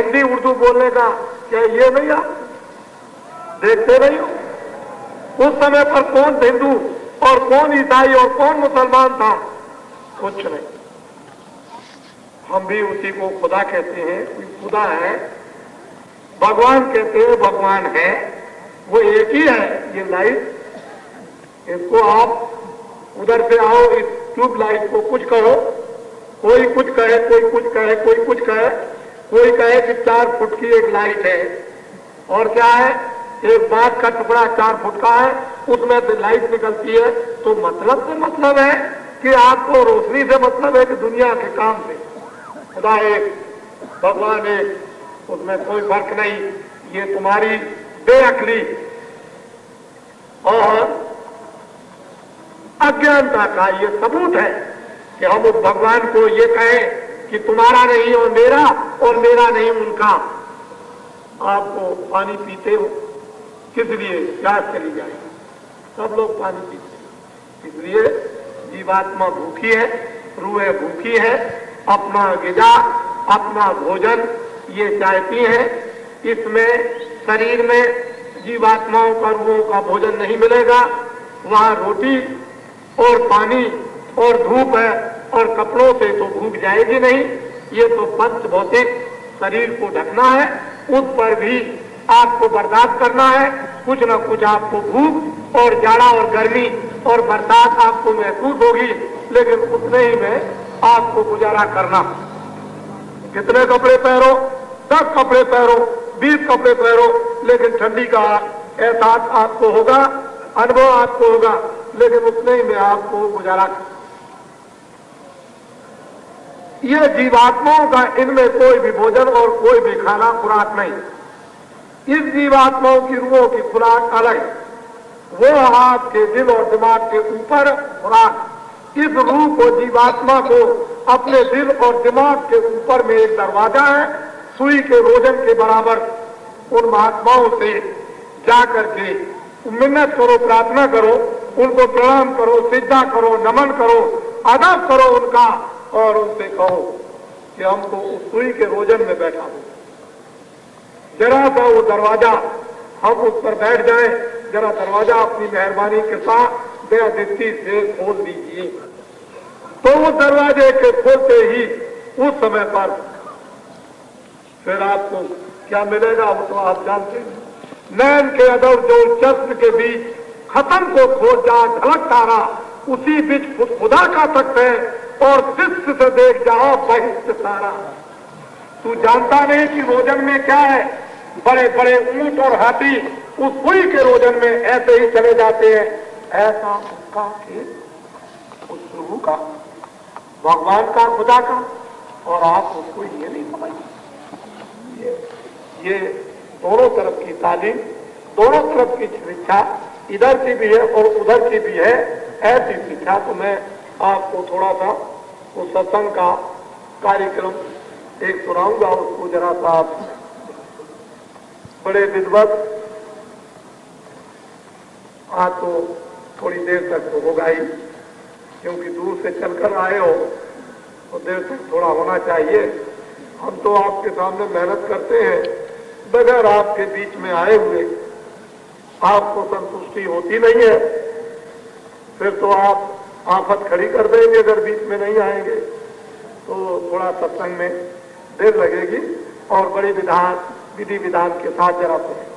हिंदी उर्दू बोलने का क्या ये नहीं आप देखते नहीं हो? उस समय पर कौन हिंदू और कौन ईसाई और कौन मुसलमान था? कुछ नहीं। हम भी उसी को खुदा कहते हैं, कोई खुदा है, भगवान कहते हैं, भगवान है, वो एक ही है। ये लाइट, इसको आप उधर से आओ, इस ट्यूबलाइट को कुछ कहो, कोई कुछ कहे, कोई कुछ कहे, कोई कुछ कहे, कोई कहे कि 4 फुट की एक लाइट है, और क्या है, एक बात का टुकड़ा 4 फुट का है, उसमें से लाइट निकलती है। तो मतलब से मतलब है कि आपको रोशनी से मतलब है कि दुनिया के काम से? खुदा एक, भगवान एक, उसमें कोई फर्क नहीं। ये तुम्हारी बेअक्ली और अज्ञानता का ये सबूत है कि हम उस भगवान को ये कहें कि तुम्हारा नहीं और मेरा नहीं उनका। आपको पानी पीते हो किस लिए? प्यास चली जाएगी, सब लोग पानी पीते। इसलिए जीवात्मा भूखी है, रूह भूखी है, अपना गिजा, अपना भोजन ये चाहती है। इसमें शरीर में जीवात्माओं का, रूहों का भोजन नहीं मिलेगा। वहां रोटी और पानी और धूप है और कपड़ों से तो भूख जाएगी नहीं। ये तो पंच भौतिक शरीर को ढकना है, उस पर भी आपको बर्दाश्त करना है। कुछ न कुछ आपको भूख और जाड़ा और गर्मी और बरसात आपको महसूस होगी, लेकिन उतने ही में आपको गुजारा करना। कितने कपड़े पहनो, 10 कपड़े पहनो, 20 कपड़े पहनो, लेकिन ठंडी का एहसास आपको होगा, अनुभव आपको होगा, लेकिन उतने ही में आपको गुजारा। ये जीवात्माओं का, इनमें कोई भी भोजन और कोई भी खाना खुराक नहीं। इस जीवात्माओं की रूहों की खुराक अलग, वो आपके दिल और दिमाग के ऊपर खुराक। इस रूह को, जीवात्मा को अपने दिल और दिमाग के ऊपर में एक दरवाजा है, सुई के रोजन के बराबर। उन महात्माओं से जाकर के मिन्नत करो, प्रार्थना करो, उनको प्रणाम करो, सिजदा करो, नमन करो, अदब करो उनका, और उनसे कहो कि हमको उस सुई के रोजन में बैठा हो। जरा सा वो दरवाजा हम उस पर बैठ जाएं, जरा दरवाजा अपनी मेहरबानी के साथ दया दृष्टि से खोल दीजिए। तो उस दरवाजे के खोलते ही उस समय पर फिर आपको क्या मिलेगा वो तो आप जानते हैं। नैन के अदर जो चश्म के बीच खत्म को खोज जा झलक तारा, उसी बीच खुदा का तख्त है और शिष्य से देख जाओ बहिष्ठ सारा। तू जानता नहीं कि रोजन में क्या है? बड़े बड़े ऊंट और हाथी उस सुई के रोजन में ऐसे ही चले जाते हैं। ऐसा उसका उस प्रभु का, भगवान का, खुदा का, और आप उसको ये नहीं समझते। ये दोनों तरफ की तालीम, दोनों तरफ की शिक्षा, इधर की भी है और उधर की भी है, ऐसी शिक्षा। तो मैं आपको थोड़ा सा उस सत्संग का कार्यक्रम एक सुनाऊंगा, उसको जरा सा आप बड़े विद्वत, आज तो थोड़ी देर तक तो होगा ही, क्योंकि दूर से चलकर आए हो तो देर तक थोड़ा होना चाहिए। हम तो आपके सामने मेहनत करते हैं, बगैर आपके बीच में आए हुए आपको संतुष्टि होती नहीं है, फिर तो आप आफत खड़ी कर देंगे। अगर बीच में नहीं आएंगे तो थोड़ा सत्संग में देर लगेगी, और बड़ी विधि विधान के साथ जरा सुनिए।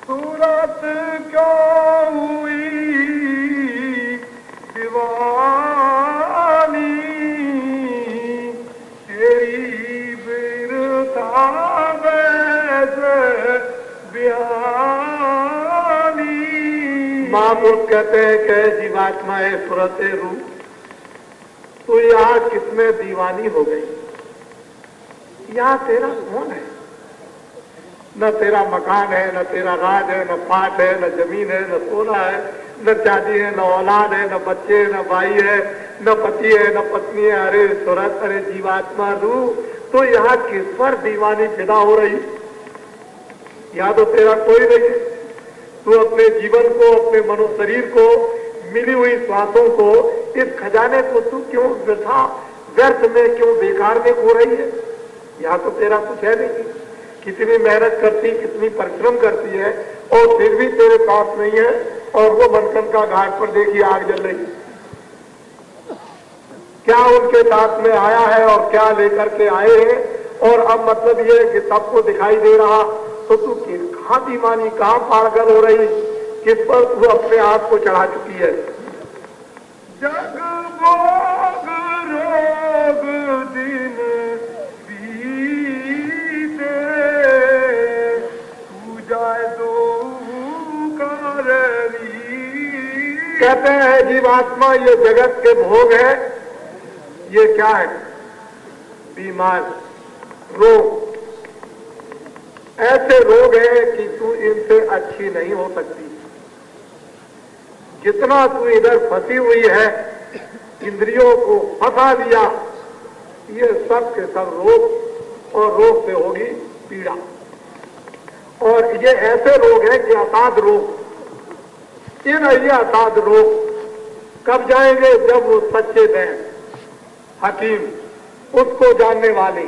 सूरत क्यों हुई दीवानी, तेरी बिरता वैसे बयानी। महापुरुष कहते हैं कि जीवात्मा है सूरत रूप, तो यहाँ किसमें दीवानी हो गई? यहाँ तेरा कौन है? न तेरा मकान है, न तेरा राज है, न पाट है, न जमीन है, न सोना है, न चांदी है, न औलाद है, न बच्चे, न भाई है, न पति है, न पत्नी है। अरे सूरत, अरे जीवात्मा रूह, तो यहाँ किस पर दीवानी फिदा हो रही? यहाँ तो तेरा कोई नहीं है। तू अपने जीवन को, अपने मनो शरीर को, मिली हुई श्वासों को, इस खजाने को तू क्यों व्यर्थ में, क्यों बेकार में खो रही है? यहाँ तो तेरा कुछ है नहीं। कितनी मेहनत करती, कितनी परिश्रम करती है, और फिर भी तेरे पास नहीं है। और वो मनकन का घाट पर देखिए आग जल रही। क्या उनके साथ में आया है और क्या लेकर के आए हैं? और अब मतलब ये कि सबको दिखाई दे रहा, तो तू कहाँ दीवानी, कहाँ पागल हो रही, किस पर तू अपने आप को चढ़ा चुकी है? जग भोग रोग दिन बीते, तू जाए दो कारवी। कहते हैं जीवात्मा ये जगत के भोग है। ये क्या है? बीमार रोग। ऐसे रोग है कि तू इनसे अच्छी नहीं हो सकती। जितना तू इधर फंसी हुई है, इंद्रियों को फंसा दिया, ये सब के सब रोग, और रोग से होगी पीड़ा। और ये ऐसे रोग है कि असाध रोग। इन ये असाध रोग कब जाएंगे? जब वो सच्चे वैद्य, हकीम, उसको जानने वाले,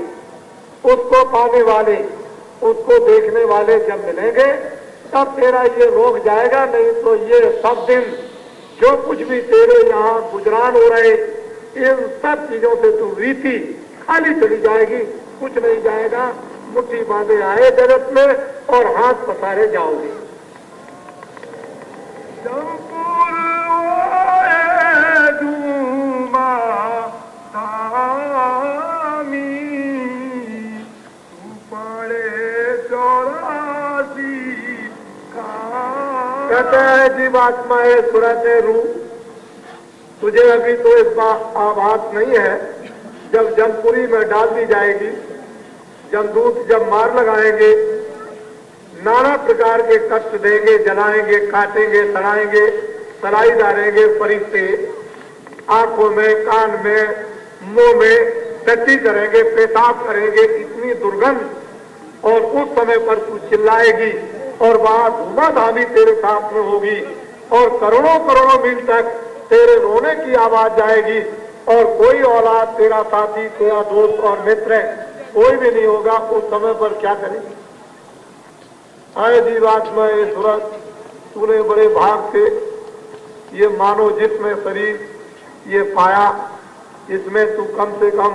उसको पाने वाले, उसको देखने वाले जब मिलेंगे, तब तेरा ये रोग जाएगा। नहीं तो ये सब दिन जो कुछ भी तेरे यहाँ गुजरान हो रहे, इन सब चीजों से तू रीति खाली चली जाएगी, कुछ नहीं जाएगा। मुट्ठी बांधे आए जगत में और हाथ पसारे जाओगे। कहते हैं जीवात्मा है सूरत रूप। तुझे अभी तो इस बात आभास नहीं है। जब जमपुरी में डाल दी जाएगी, जमदूत जब मार लगाएंगे, नाना प्रकार के कष्ट देंगे, जलाएंगे, काटेंगे, सड़ाएंगे, सलाई डालेंगे फरिश्ते, आंखों में, कान में, मुंह में टट्टी करेंगे, पेशाब करेंगे, इतनी दुर्गंध। और उस समय पर तू चिल्लाएगी और वहां धुआंधानी तेरे साथ में होगी, और करोड़ों करोड़ों मील तक तेरे रोने की आवाज जाएगी। और कोई औलाद, तेरा साथी, तेरा दोस्त और मित्र कोई भी नहीं होगा। उस समय पर क्या करेगी? आए जीवात्मा ये सूरत, तूने बड़े भाग से ये मानो जिसमें शरीर ये पाया, इसमें तू कम से कम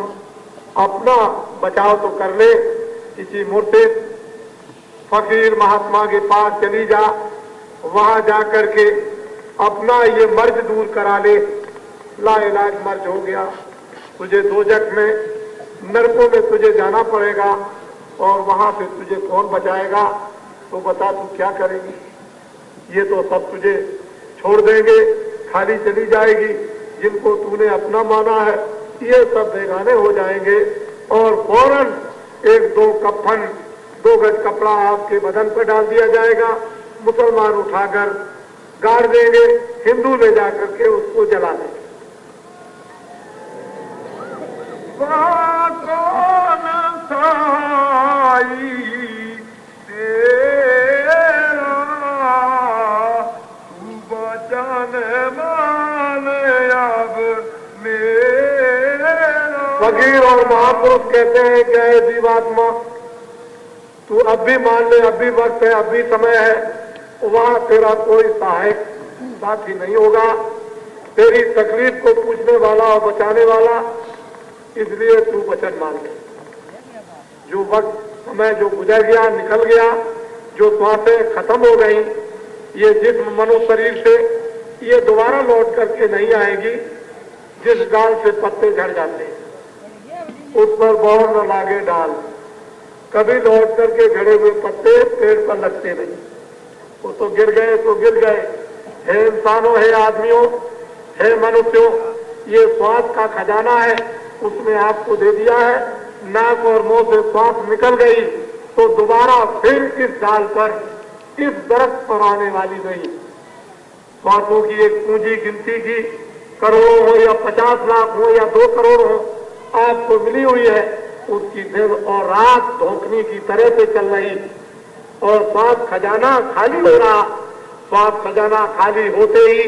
अपना बचाव तो कर ले। किसी मुर्शिद फकीर महात्मा के पास चली जा, वहां जाकर के अपना ये मर्ज दूर करा ले। लाइलाज मर्ज हो गया, तुझे दोजख में, नरकों में तुझे जाना पड़ेगा, और वहां से तुझे कौन बचाएगा? तो बता तू क्या करेगी? ये तो सब तुझे छोड़ देंगे, खाली चली जाएगी। जिनको तूने अपना माना है, ये सब बेगाने हो जाएंगे। और फौरन एक दो कफन, 2 गज कपड़ा आपके बदन पर डाल दिया जाएगा। मुसलमान उठाकर गाड़ देंगे, हिंदू ले जाकर के उसको जला देंगे। फकीर और महापुरुष कहते हैं कि ऐ जीवात्मा, तू अब भी मान ले, अब भी वक्त है, अब भी समय है। वहां तेरा कोई सहायक साथी नहीं होगा, तेरी तकलीफ को पूछने वाला और बचाने वाला। इसलिए तू वचन मान ले। जो वक्त, समय जो गुजर गया, निकल गया, जो श्वासें खत्म हो गई, ये जिस्म मनो शरीर से ये दोबारा लौट करके नहीं आएगी। जिस डाल से पत्ते झड़ जाते हैं, उस पर बौर न लागे डाल। कभी लौट करके झड़े हुए पत्ते पेड़ पर लगते नहीं। वो तो गिर गए तो गिर गए। है इंसानों, है आदमियों, है मनुष्यों, ये श्वास का खजाना है, उसने आपको दे दिया है। नाक और मुंह से श्वास निकल गई तो दोबारा फिर इस डाल पर, इस दरख्त पर आने वाली नहीं। श्वासों की एक पूंजी गिनती की करोड़ों हो या 50 लाख हो या 2 करोड़ हो, आपको मिली हुई है। उसकी दिन और रात धोखनी की तरह से चल रही और स्वास्थ्य खजाना खाली हो रहा। स्वास्थ्य खजाना खाली होते ही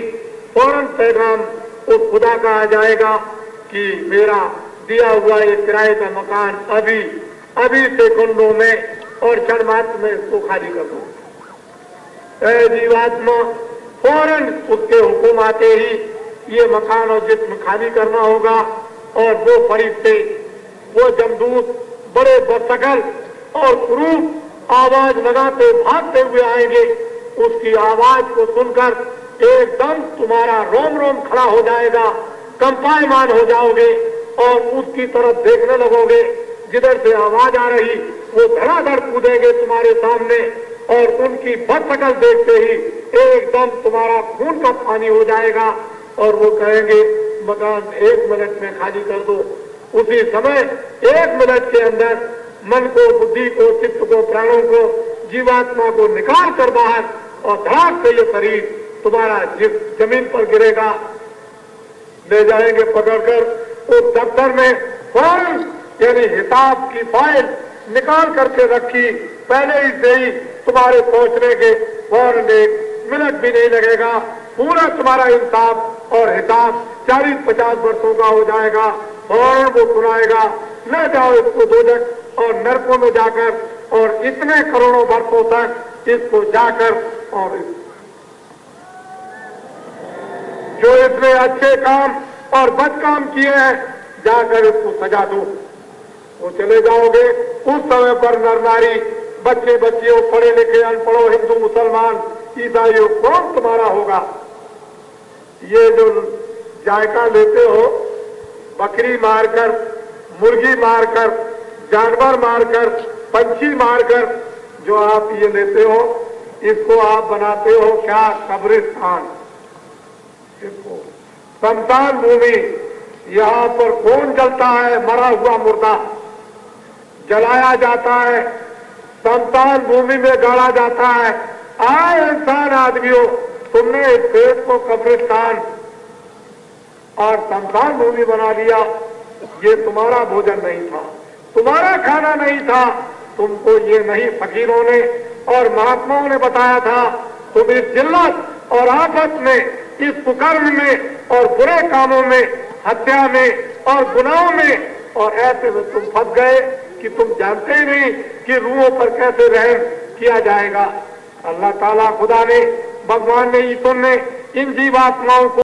फौरन पैगाम उस खुदा का आ जाएगा कि मेरा दिया हुआ ये किराए का मकान अभी सेकंडों में और क्षण मात्र में इसको खाली कर दो। जीवात्मा फौरन उसके हुक्म आते ही ये मकान और जिस्म खाली करना होगा और वो फरिश्ते, वो जमदूत बड़े बदशक्ल और क्रूर आवाज लगाते भागते हुए आएंगे। उसकी आवाज को सुनकर एकदम तुम्हारा रोम रोम खड़ा हो जाएगा, कंपायमान हो जाओगे और उसकी तरफ देखने लगोगे। जिधर से आवाज आ रही वो धड़ाधड़ कूदेंगे तुम्हारे सामने और उनकी बदशक्ल देखते ही एकदम तुम्हारा खून का पानी हो जाएगा और वो कहेंगे मकान 1 मिनट में खाली कर दो। उसी समय 1 मिनट के अंदर मन को, बुद्धि को, चित्त को, प्राणों को, जीवात्मा को निकाल कर बाहर और धड़ाक से ये शरीर तुम्हारा जमीन पर गिरेगा। ले जाएंगे पकड़कर उस दफ्तर में फौरन, यानी हिसाब की फाइल निकाल करके रखी पहले ही से ही तुम्हारे पहुंचने के फौरन 1 मिनट भी नहीं लगेगा। पूरा तुम्हारा इंसाफ और हिसाब 40-50 वर्षों का हो जाएगा। फौरन वो सुनाएगा, न जाओ इसको दोजख और नरकों में जाकर और इतने करोड़ों वर्षों तक इसको जाकर और जो इतने अच्छे काम और बद काम किए हैं जाकर इसको सजा दो। वो चले जाओगे। उस समय पर नर नारी, बच्चे बच्चियों, पढ़े लिखे अनपढ़ों, हिंदू मुसलमान ईसाइयों, कौन तुम्हारा होगा? ये जो जायका लेते हो, बकरी मारकर, मुर्गी मारकर, जानवर मारकर, पंछी मारकर जो आप ये लेते हो, इसको आप बनाते हो क्या? कब्रिस्तान। इसको शमशान भूमि। यहाँ पर कौन जलता है? मरा हुआ मुर्दा जलाया जाता है, शमशान भूमि में गाड़ा जाता है। आए इंसान आदमियों, तुमने इस पेट को कब्रिस्तान और शमशान भूमि बना लिया। ये तुम्हारा भोजन नहीं था, तुम्हारा खाना नहीं था। तुमको ये नहीं फकीरों ने और महात्माओं ने बताया था। तुम इस जिल्लत और आफत में, इस कुकर्म में और बुरे कामों में, हत्या में और गुनाहों में और ऐसे में तुम फंस गए कि तुम जानते ही नहीं कि रूहों पर कैसे रहम किया जाएगा। अल्लाह ताला, खुदा ने, भगवान ने, ईश्वर ने इन जीवात्माओं को